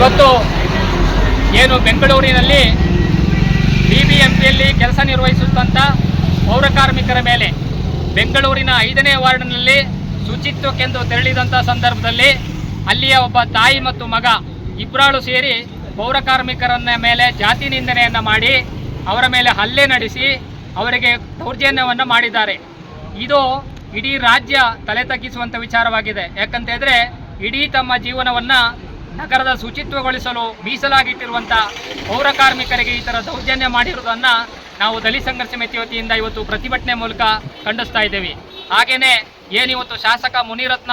ಇವತ್ತು ಏನು ಬೆಂಗಳೂರಿನಲ್ಲಿ BBMPಯಲ್ಲಿ ಕೆಲಸ ನಿರ್ವಹಿಸುತ್ತಂಥ ಪೌರ ಕಾರ್ಮಿಕರ ಮೇಲೆ ಬೆಂಗಳೂರಿನ 5ನೇ ವಾರ್ಡ್ನಲ್ಲಿ ಶುಚಿತ್ವಕ್ಕೆಂದು ತೆರಳಿದಂಥ ಸಂದರ್ಭದಲ್ಲಿ ಅಲ್ಲಿಯ ಒಬ್ಬ ತಾಯಿ ಮತ್ತು ಮಗ ಇಬ್ಬರಾಳು ಸೇರಿ ಪೌರ ಕಾರ್ಮಿಕರನ್ನ ಮೇಲೆ ಜಾತಿ ನಿಂದನೆಯನ್ನು ಮಾಡಿ ಅವರ ಮೇಲೆ ಹಲ್ಲೆ ನಡೆಸಿ ಅವರಿಗೆ ದೌರ್ಜನ್ಯವನ್ನು ಮಾಡಿದ್ದಾರೆ. ಇದು ಇಡೀ ರಾಜ್ಯ ತಲೆ ತಗ್ಗಿಸುವಂಥ ವಿಚಾರವಾಗಿದೆ. ಯಾಕಂತೇಳಿದ್ರೆ ಇಡೀ ತಮ್ಮ ಜೀವನವನ್ನು ನಗರದ ಶುಚಿತ್ವಗೊಳಿಸಲು ಮೀಸಲಾಗಿಟ್ಟಿರುವಂಥ ಪೌರ ಕಾರ್ಮಿಕರಿಗೆ ಈ ಥರ ದೌರ್ಜನ್ಯ ಮಾಡಿರುವುದನ್ನು ನಾವು ದಲಿತ ಸಂಘರ್ಷ ಸಮಿತಿ ವತಿಯಿಂದ ಇವತ್ತು ಪ್ರತಿಭಟನೆ ಮೂಲಕ ಖಂಡಿಸ್ತಾ ಇದ್ದೇವೆ. ಹಾಗೆಯೇ ಏನಿವತ್ತು ಶಾಸಕ ಮುನಿರತ್ನ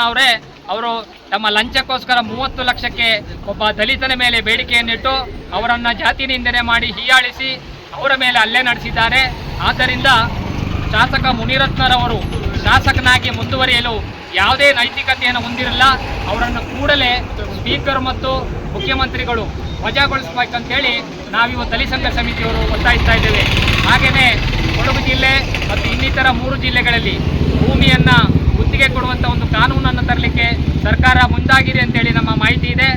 ಅವರು ತಮ್ಮ ಲಂಚಕ್ಕೋಸ್ಕರ 30 ಲಕ್ಷಕ್ಕೆ ಒಬ್ಬ ದಲಿತನ ಮೇಲೆ ಬೇಡಿಕೆಯನ್ನಿಟ್ಟು ಅವರನ್ನು ಜಾತಿ ನಿಂದನೆ ಮಾಡಿ ಹೀಯಾಳಿಸಿ ಅವರ ಮೇಲೆ ಹಲ್ಲೆ ನಡೆಸಿದ್ದಾರೆ. ಆದ್ದರಿಂದ ಶಾಸಕ ಮುನಿರತ್ನರವರು ಶಾಸಕನಾಗಿ ಮುಂದುವರಿಯಲು ಯಾವುದೇ ನೈತಿಕತೆಯನ್ನು ಹೊಂದಿರಲ್ಲ. ಅವರನ್ನು ಕೂಡಲೇ ಸ್ಪೀಕರ್ ಮತ್ತು ಮುಖ್ಯಮಂತ್ರಿಗಳು ವಜಾಗೊಳಿಸಬೇಕಂತೇಳಿ ನಾವಿವತ್ತು ದಲಿತ ಸಂಘರ್ಷ ಸಮಿತಿಯವರು ಒತ್ತಾಯಿಸ್ತಾ ಇದ್ದೇವೆ. ಹಾಗೆಯೇ ಕೊಡಗು ಜಿಲ್ಲೆ ಮತ್ತು ಇನ್ನಿತರ 3 ಜಿಲ್ಲೆಗಳಲ್ಲಿ ಭೂಮಿಯನ್ನು ಗುತ್ತಿಗೆ ಕೊಡುವಂಥ ಒಂದು ಕಾನೂನನ್ನು ತರಲಿಕ್ಕೆ ಸರ್ಕಾರ ಮುಂದಾಗಿದೆ ಅಂತೇಳಿ ನಮ್ಮ ಮಾಹಿತಿ ಇದೆ.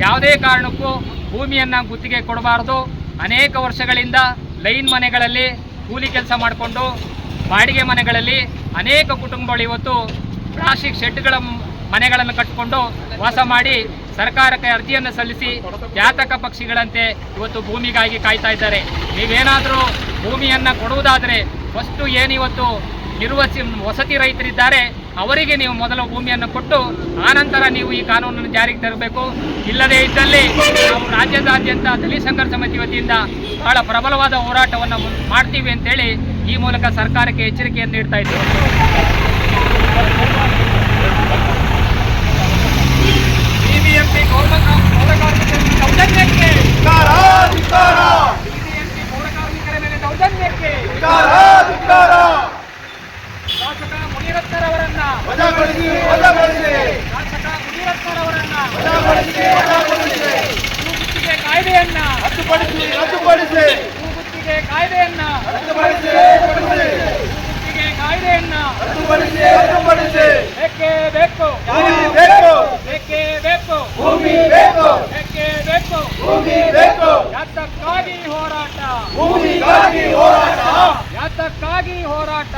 ಯಾವುದೇ ಕಾರಣಕ್ಕೂ ಭೂಮಿಯನ್ನು ಗುತ್ತಿಗೆ ಕೊಡಬಾರದು. ಅನೇಕ ವರ್ಷಗಳಿಂದ ಲೈನ್ ಮನೆಗಳಲ್ಲಿ ಕೂಲಿ ಕೆಲಸ ಮಾಡಿಕೊಂಡು ಬಾಡಿಗೆ ಮನೆಗಳಲ್ಲಿ ಅನೇಕ ಕುಟುಂಬಗಳು ಇವತ್ತು ಪ್ಲಾಸ್ಟಿಕ್ ಶೆಡ್ಗಳ ಮನೆಗಳನ್ನು ಕಟ್ಟಿಕೊಂಡು ವಾಸ ಮಾಡಿ ಸರ್ಕಾರಕ್ಕೆ ಅರ್ಜಿಯನ್ನು ಸಲ್ಲಿಸಿ ಜಾತಕ ಪಕ್ಷಿಗಳಂತೆ ಇವತ್ತು ಭೂಮಿಗಾಗಿ ಕಾಯ್ತಾ ಇದ್ದಾರೆ. ನೀವೇನಾದರೂ ಭೂಮಿಯನ್ನು ಕೊಡುವುದಾದರೆ ಫಸ್ಟು ಏನಿವತ್ತು ವಸತಿ ರೈತರಿದ್ದಾರೆ ಅವರಿಗೆ ನೀವು ಮೊದಲು ಭೂಮಿಯನ್ನು ಕೊಟ್ಟು ಆನಂತರ ನೀವು ಈ ಕಾನೂನನ್ನು ಜಾರಿಗೆ ತರಬೇಕು. ಇಲ್ಲದೇ ಇದ್ದಲ್ಲಿ ನಾವು ರಾಜ್ಯದಾದ್ಯಂತ ದಲಿತ ಸಂಘರ್ಷ ಸಮಿತಿ ವತಿಯಿಂದ ಬಹಳ ಪ್ರಬಲವಾದ ಹೋರಾಟವನ್ನು ಮಾಡ್ತೀವಿ ಅಂತೇಳಿ ಈ ಮೂಲಕ ಸರ್ಕಾರಕ್ಕೆ ಎಚ್ಚರಿಕೆಯನ್ನು ನೀಡ್ತಾ ಇದ್ದೇವೆ. BBMP ಪೌರ ಕಾರ್ಮಿಕರ ದೌರ್ಜನ್ಯಕ್ಕೆ ಪೌರ ಕಾರ್ಮಿಕರ ಮೇಲೆ ದೌರ್ಜನ್ಯಕ್ಕೆ ಶಾಸಕ ಮುನಿರತ್ನರವರನ್ನ ಭೂಗುತ್ತಿಗೆ ಕಾಯ್ದೆಯನ್ನ ಭೂಗುತ್ತಿಗೆ ಕಾಯ್ದೆಯನ್ನ ಬೇಕೇ ಬೇಕು ಬೇಕೇ ಬೇಕು ಬೇಕೇ ಬೇಕು ಯಾತಕ್ಕಾಗಿ ಹೋರಾಟ ಯಾತಕ್ಕಾಗಿ ಹೋರಾಟ